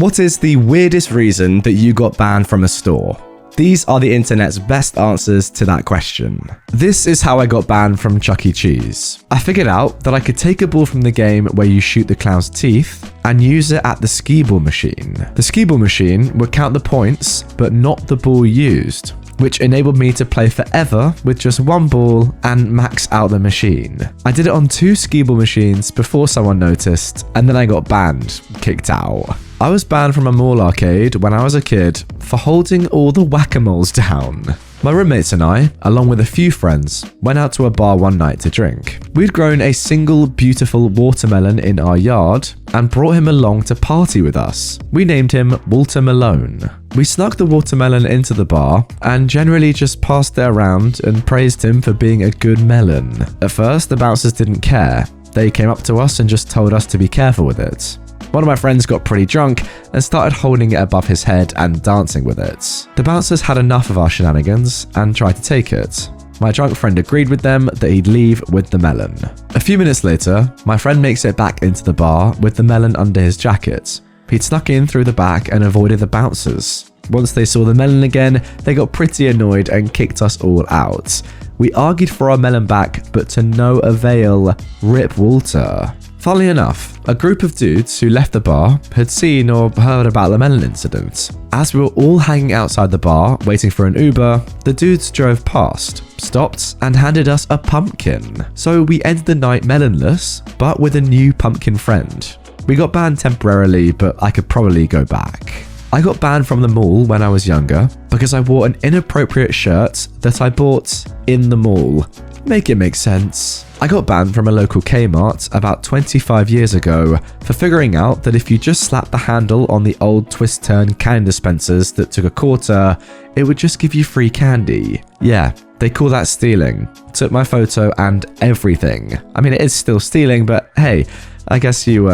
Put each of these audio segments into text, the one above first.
What is the weirdest reason that you got banned from a store? These are the internet's best answers to that question. This is how I got banned from Chuck E. Cheese. I figured out that I could take a ball from the game where you shoot the clown's teeth and use it at the skee ball machine. The skee ball machine would count the points, but not the ball used, which enabled me to play forever with just one ball and max out the machine. I did it on 2 skee ball machines before someone noticed, and then I got banned, kicked out. I was banned from a mall arcade when I was a kid for holding all the whack-a-moles down. My roommates and I, along with a few friends, went out to a bar one night to drink. We'd grown a single beautiful watermelon in our yard and brought him along to party with us. We named him Walter Malone. We snuck the watermelon into the bar and generally just passed it around and praised him for being a good melon. At first, the bouncers didn't care. They came up to us and just told us to be careful with it. One of my friends got pretty drunk and started holding it above his head and dancing with it. The bouncers had enough of our shenanigans and tried to take it. My drunk friend agreed with them that he'd leave with the melon. A few minutes later, my friend makes it back into the bar with the melon under his jacket. He'd snuck in through the back and avoided the bouncers. Once they saw the melon again, they got pretty annoyed and kicked us all out. We argued for our melon back, but to no avail. Rip Walter. Funnily enough, a group of dudes who left the bar had seen or heard about the melon incident. As we were all hanging outside the bar waiting for an Uber, the dudes drove past, stopped, and handed us a pumpkin. So we ended the night melonless, but with a new pumpkin friend. We got banned temporarily, but I could probably go back. I got banned from the mall when I was younger because I wore an inappropriate shirt that I bought in the mall. Make it make sense. I got banned from a local Kmart about 25 years ago for figuring out that if you just slapped the handle on the old twist-turn candy dispensers that took a quarter, it would just give you free candy. Yeah, they call that stealing. Took my photo and everything. I mean, it is still stealing, but hey, I guess you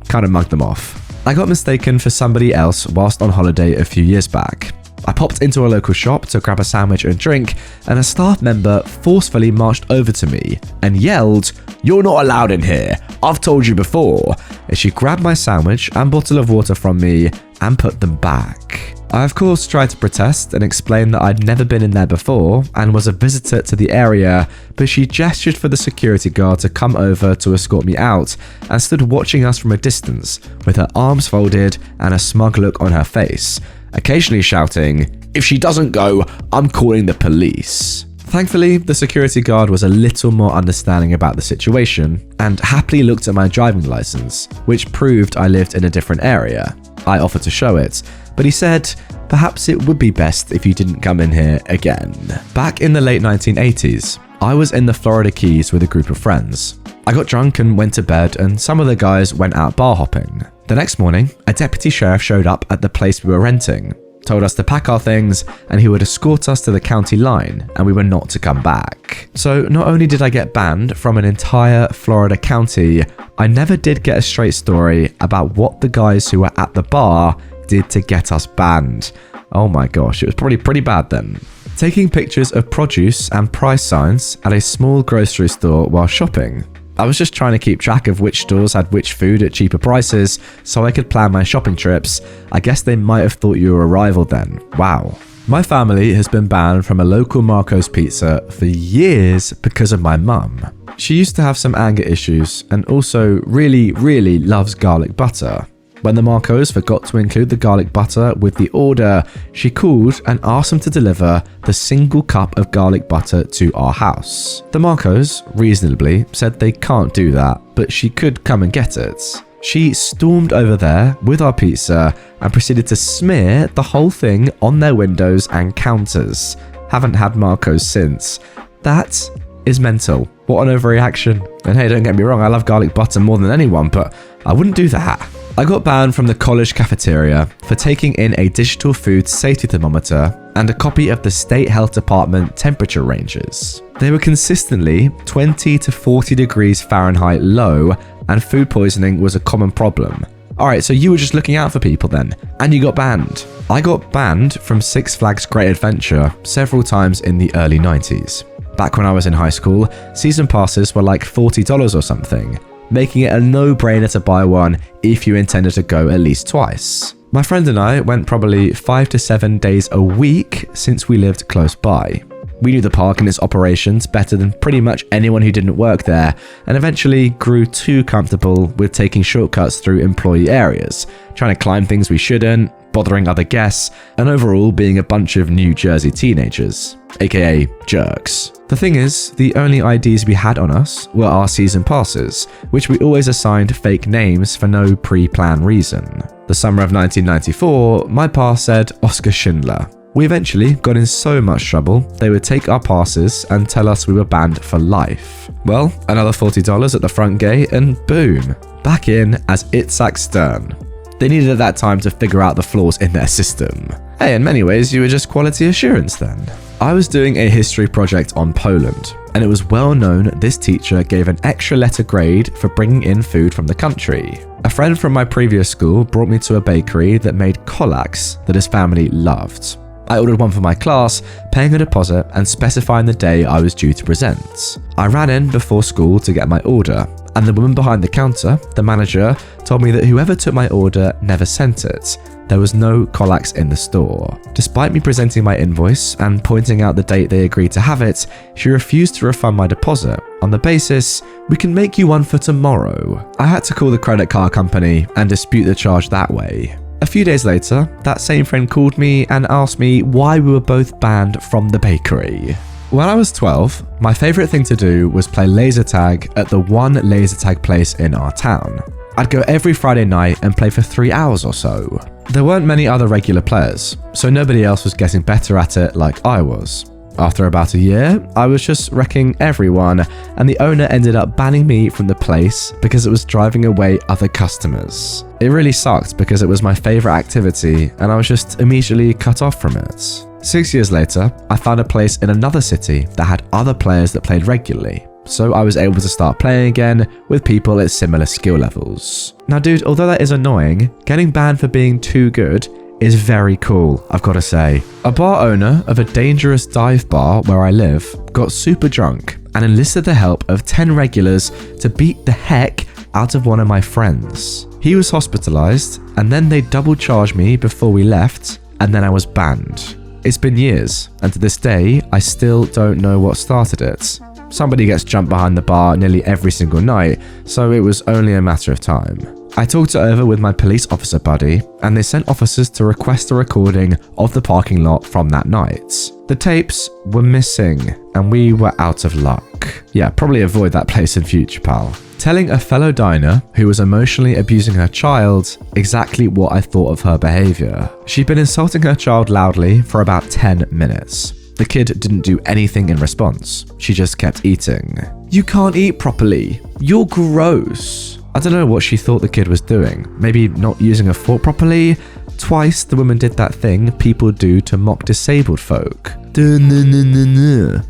kind of mugged them off. I got mistaken for somebody else whilst on holiday a few years back. I popped into a local shop to grab a sandwich and drink, and a staff member forcefully marched over to me and yelled, "You're not allowed in here, I've told you before," as she grabbed my sandwich and bottle of water from me and put them back. I of course tried to protest and explain that I'd never been in there before and was a visitor to the area, but she gestured for the security guard to come over to escort me out and stood watching us from a distance with her arms folded and a smug look on her face, occasionally shouting, "If she doesn't go, I'm calling the police." Thankfully, the security guard was a little more understanding about the situation and happily looked at my driving license, which proved I lived in a different area. I offered to show it, but he said, perhaps it would be best if you didn't come in here again. Back in the late 1980s, I was in the Florida Keys with a group of friends. I got drunk and went to bed, and some of the guys went out bar hopping. The next morning, a deputy sheriff showed up at the place we were renting, told us to pack our things, and he would escort us to the county line, and we were not to come back. So not only did I get banned from an entire Florida county, I never did get a straight story about what the guys who were at the bar did to get us banned. Oh my gosh, it was probably pretty bad then. Taking pictures of produce and price signs at a small grocery store while shopping. I was just trying to keep track of which stores had which food at cheaper prices so I could plan my shopping trips. I guess they might have thought you were a rival then. Wow. My family has been banned from a local Marco's pizza for years because of my mum. She used to have some anger issues and also really loves garlic butter. When the Marcos forgot to include the garlic butter with the order, she called and asked them to deliver the single cup of garlic butter to our house. The Marcos, reasonably, said they can't do that, but she could come and get it. She stormed over there with our pizza and proceeded to smear the whole thing on their windows and counters. Haven't had Marcos since. That is mental. What an overreaction. And hey, don't get me wrong, I love garlic butter more than anyone, but I wouldn't do that. I got banned from the college cafeteria for taking in a digital food safety thermometer and a copy of the state health department temperature ranges. They were consistently 20 to 40 degrees Fahrenheit low, and food poisoning was a common problem. Alright, so you were just looking out for people then, and you got banned. I got banned from Six Flags Great Adventure several times in the early 90s. Back when I was in high school, season passes were like $40 or something, making it a no-brainer to buy one if you intended to go at least twice. My friend and I went probably 5 to 7 days a week since we lived close by. We knew the park and its operations better than pretty much anyone who didn't work there, and eventually grew too comfortable with taking shortcuts through employee areas, trying to climb things we shouldn't, bothering other guests, and overall being a bunch of New Jersey teenagers, aka jerks. The thing is, the only IDs we had on us were our season passes, which we always assigned fake names for no pre-planned reason. The summer of 1994, my pass said Oscar Schindler. We eventually got in so much trouble, they would take our passes and tell us we were banned for life. Well, another $40 at the front gate and boom, back in as Itzhak Stern. They needed at that time to figure out the flaws in their system. Hey, in many ways, you were just quality assurance then. I was doing a history project on Poland, and it was well known this teacher gave an extra letter grade for bringing in food from the country. A friend from my previous school brought me to a bakery that made kolaks that his family loved. I ordered one for my class, paying a deposit and specifying the day I was due to present. I ran in before school to get my order, and the woman behind the counter, the manager, told me that whoever took my order never sent it. There was no kolaks in the store. Despite me presenting my invoice and pointing out the date they agreed to have it, she refused to refund my deposit on the basis, "We can make you one for tomorrow." I had to call the credit card company and dispute the charge that way. A few days later, that same friend called me and asked me why we were both banned from the bakery. When I was 12, my favourite thing to do was play laser tag at the one laser tag place in our town. I'd go every Friday night and play for 3 hours or so. There weren't many other regular players, so nobody else was getting better at it like I was. After about a year, I was just wrecking everyone, and the owner ended up banning me from the place because it was driving away other customers. It really sucked because it was my favourite activity and I was just immediately cut off from it. 6 years later, I found a place in another city that had other players that played regularly, so I was able to start playing again with people at similar skill levels. Now dude, although that is annoying, getting banned for being too good is very cool, I've got to say. A bar owner of a dangerous dive bar where I live got super drunk and enlisted the help of 10 regulars to beat the heck out of one of my friends. He was hospitalized and then they double charged me before we left, and then I was banned. It's been years, and to this day, I still don't know what started it. Somebody gets jumped behind the bar nearly every single night, so it was only a matter of time. I talked it over with my police officer buddy, and they sent officers to request a recording of the parking lot from that night. The tapes were missing, and we were out of luck. Yeah, probably avoid that place in future, pal. Telling a fellow diner who was emotionally abusing her child exactly what I thought of her behaviour. She'd been insulting her child loudly for about 10 minutes. The kid didn't do anything in response. She just kept eating. "You can't eat properly. You're gross." I don't know what she thought the kid was doing. Maybe not using a fork properly? Twice the woman did that thing people do to mock disabled folk.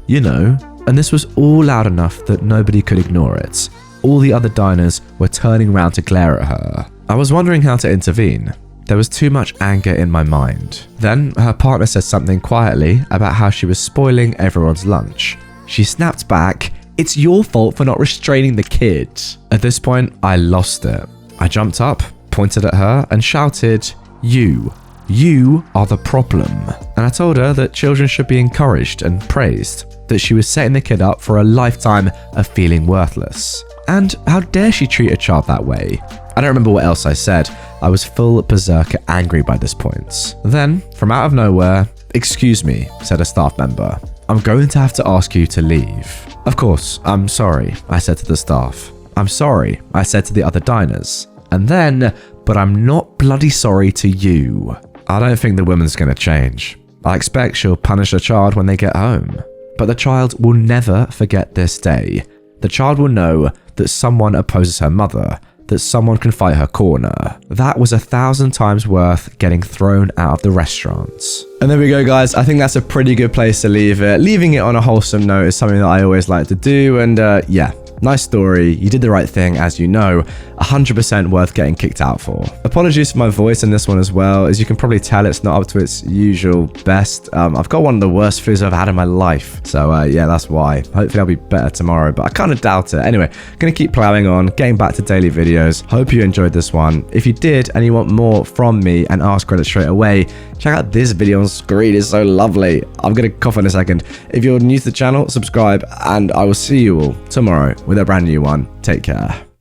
You know. And this was all loud enough that nobody could ignore it. All the other diners were turning around to glare at her. I was wondering how to intervene. There was too much anger in my mind. Then her partner said something quietly about how she was spoiling everyone's lunch. She snapped back, "It's your fault for not restraining the kid." At this point, I lost it. I jumped up, pointed at her and shouted, You are the problem." And I told her that children should be encouraged and praised, that she was setting the kid up for a lifetime of feeling worthless. And how dare she treat a child that way? I don't remember what else I said. I was full berserker angry by this point. Then, from out of nowhere, "Excuse me," said a staff member. "I'm going to have to ask you to leave." "Of course, I'm sorry," I said to the staff. "I'm sorry," I said to the other diners. And then, "But I'm not bloody sorry to you." I don't think the woman's going to change. I expect she'll punish the child when they get home. But the child will never forget this day. The child will know that someone opposes her mother, that someone can fight her corner. That was 1,000 times worth getting thrown out of the restaurant. And there we go, guys. I think that's a pretty good place to leave it. Leaving it on a wholesome note is something that I always like to do. And yeah, Nice story, you did the right thing, as you know, 100% worth getting kicked out for. Apologies for my voice in this one as well. As you can probably tell, it's not up to its usual best. I've got one of the worst flus I've had in my life. So yeah, that's why. Hopefully I'll be better tomorrow, but I kind of doubt it. Anyway, gonna keep plowing on, getting back to daily videos. Hope you enjoyed this one. If you did and you want more from me and Ask Reddit straight away, check out this video on screen. It's so lovely. I'm gonna cough in a second. If you're new to the channel, subscribe, and I will see you all tomorrow with a brand new one. Take care.